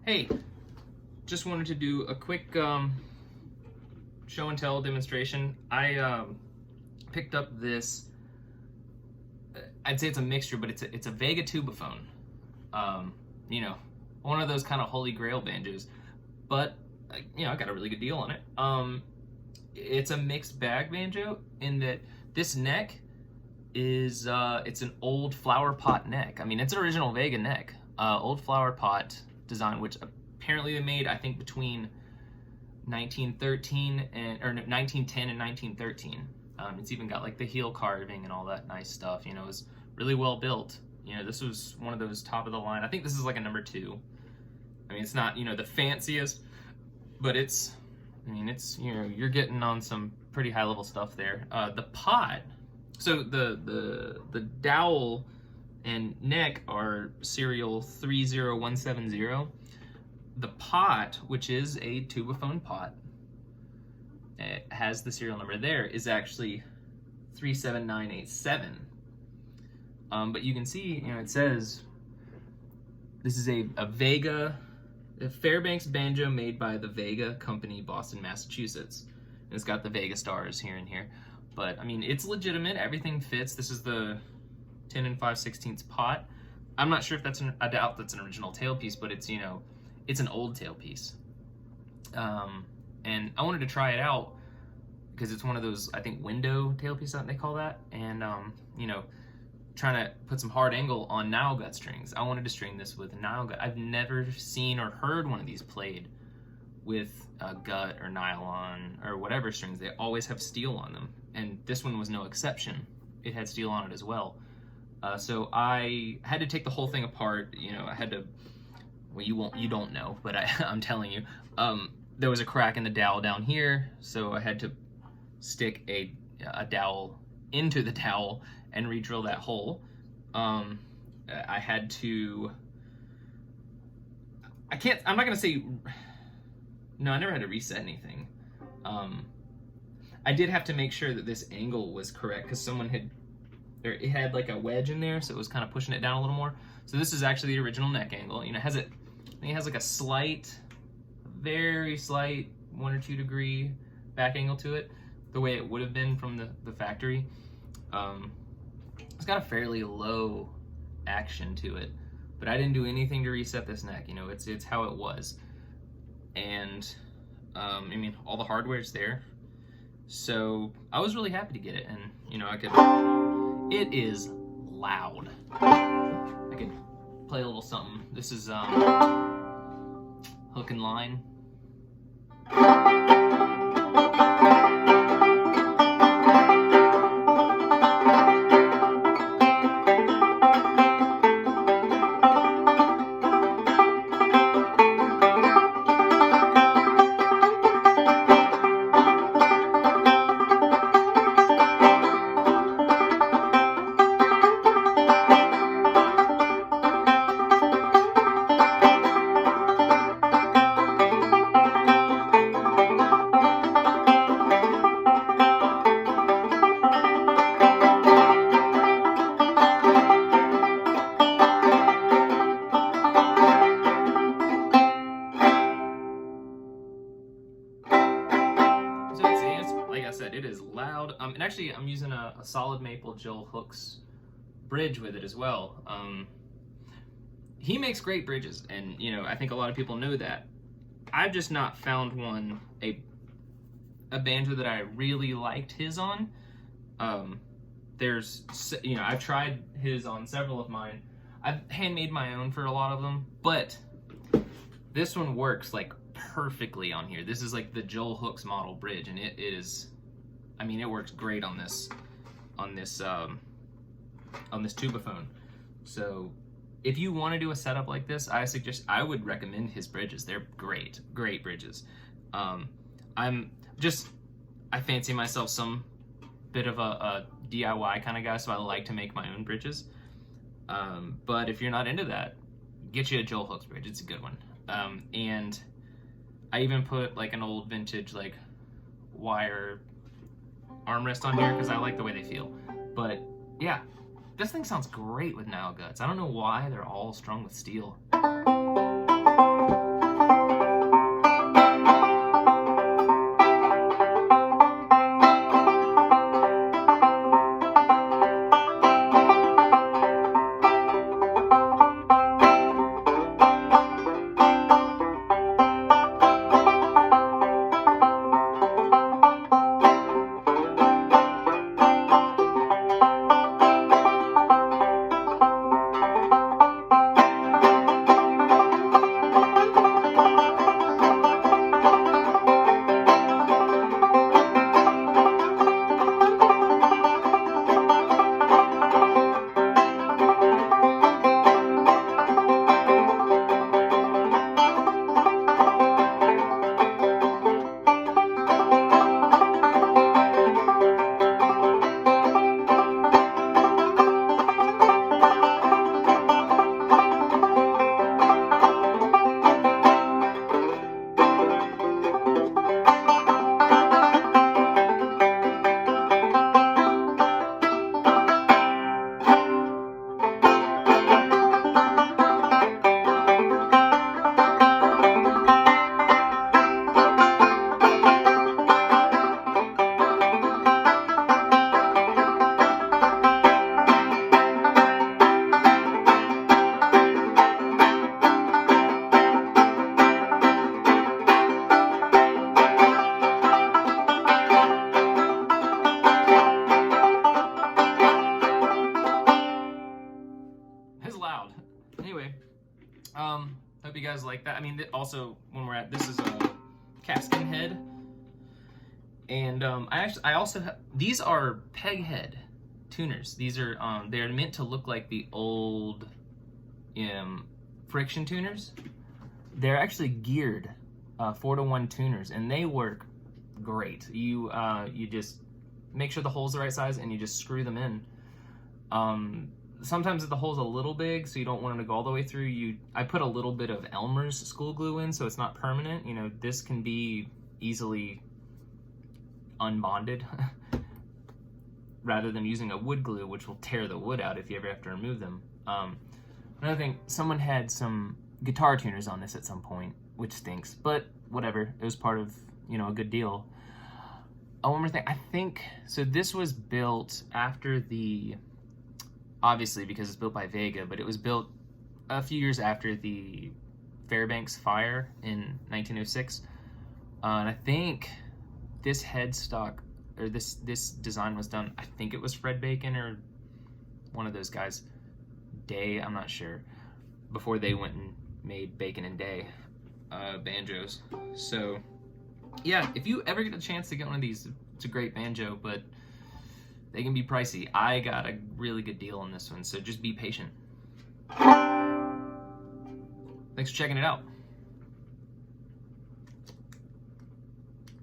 Hey, just wanted to do a quick show and tell demonstration. I picked up this, I'd say it's a mixture, but it's a Vega Tu-ba-phone. You know, one of those kind of holy grail banjos, but you know, I got a really good deal on it. It's a mixed bag banjo in that this neck is it's an old flower pot neck. I mean, it's an original Vega neck, old flower pot design, which apparently they made, I think, between 1913 or 1910 and 1913. It's even got like the heel carving and all that nice stuff. You know, it was really well built. You know, this was one of those top of the line. I think this is like a number 2. I mean, it's not, you know, the fanciest, but it's, I mean, it's, you know, you're getting on some pretty high level stuff there. The pot, so the dowel and neck are serial 30170. The pot, which is a Tu-ba-phone pot, it has the serial number there, is actually 37987. But you can see, you know, it says this is a Vega, a Fairbanks banjo made by the Vega Company, Boston, Massachusetts. And it's got the Vega stars here and here. But I mean, it's legitimate. Everything fits. This is the 10 and 5/16 pot. I'm not sure if that's I doubt that's an original tailpiece, but it's, you know, it's an old tailpiece. And I wanted to try it out because it's one of those, I think, window tailpiece that they call that. And, you know, trying to put some hard angle on Nylgut strings. I wanted to string this with Nylgut. I've never seen or heard one of these played with gut or nylon or whatever strings. They always have steel on them. And this one was no exception. It had steel on it as well. So I had to take the whole thing apart. You know, I had to, well, you don't know, but I'm telling you, there was a crack in the dowel down here. So I had to stick a dowel into the dowel and re-drill that hole. I had to, I'm not gonna say, no, I never had to reset anything. I did have to make sure that this angle was correct because someone had, or it had like a wedge in there, so it was kind of pushing it down a little more. So this is actually the original neck angle. You know, I think it has like a slight, very slight 1 or 2 degree back angle to it, the way it would have been from the factory. It's got a fairly low action to it, but I didn't do anything to reset this neck. You know, it's how it was. And I mean, all the hardware's there. So I was really happy to get it, and you know, it is loud. I could play a little something. This is hook and line. Like I said, it is loud. And actually, I'm using a solid maple Joel Hooks bridge with it as well. He makes great bridges, and you know, I think a lot of people know that. I've just not found one, a banjo that I really liked his on. There's, you know, I've tried his on several of mine. I've handmade my own for a lot of them, but this one works like perfectly on here. This is like the Joel Hooks model bridge, and it is, I mean, it works great on this Tu-ba-phone. So if you want to do a setup like this, I would recommend his bridges. They're great bridges. I fancy myself some bit of a DIY kind of guy, so I like to make my own bridges. But if you're not into that, get you a Joel Hooks bridge. It's a good one. And I even put like an old vintage like wire armrest on here because I like the way they feel. But yeah, this thing sounds great with Nylguts. I don't know why they're all strung with steel. Hope you guys like that. I mean, also when we're at, this is a calfskin head, and I also have, these are peghed tuners. These are they're meant to look like the old friction tuners. They're actually geared 4-to-1 tuners, and they work great. You just make sure the hole's the right size, and you just screw them in. Sometimes if the hole's a little big, so you don't want them to go all the way through, I put a little bit of Elmer's school glue in, so it's not permanent. You know, this can be easily unbonded rather than using a wood glue, which will tear the wood out if you ever have to remove them. Another thing, someone had some guitar tuners on this at some point, which stinks, but whatever. It was part of, you know, a good deal. One more thing, I think, so this was built after obviously because it's built by Vega, but it was built a few years after the Fairbanks fire in 1906. And I think this headstock, or this design was done, I think it was Fred Bacon or one of those guys, Day, I'm not sure, before they went and made Bacon and Day banjos. So yeah, if you ever get a chance to get one of these, it's a great banjo, but they can be pricey. I got a really good deal on this one, so just be patient. Thanks for checking it out.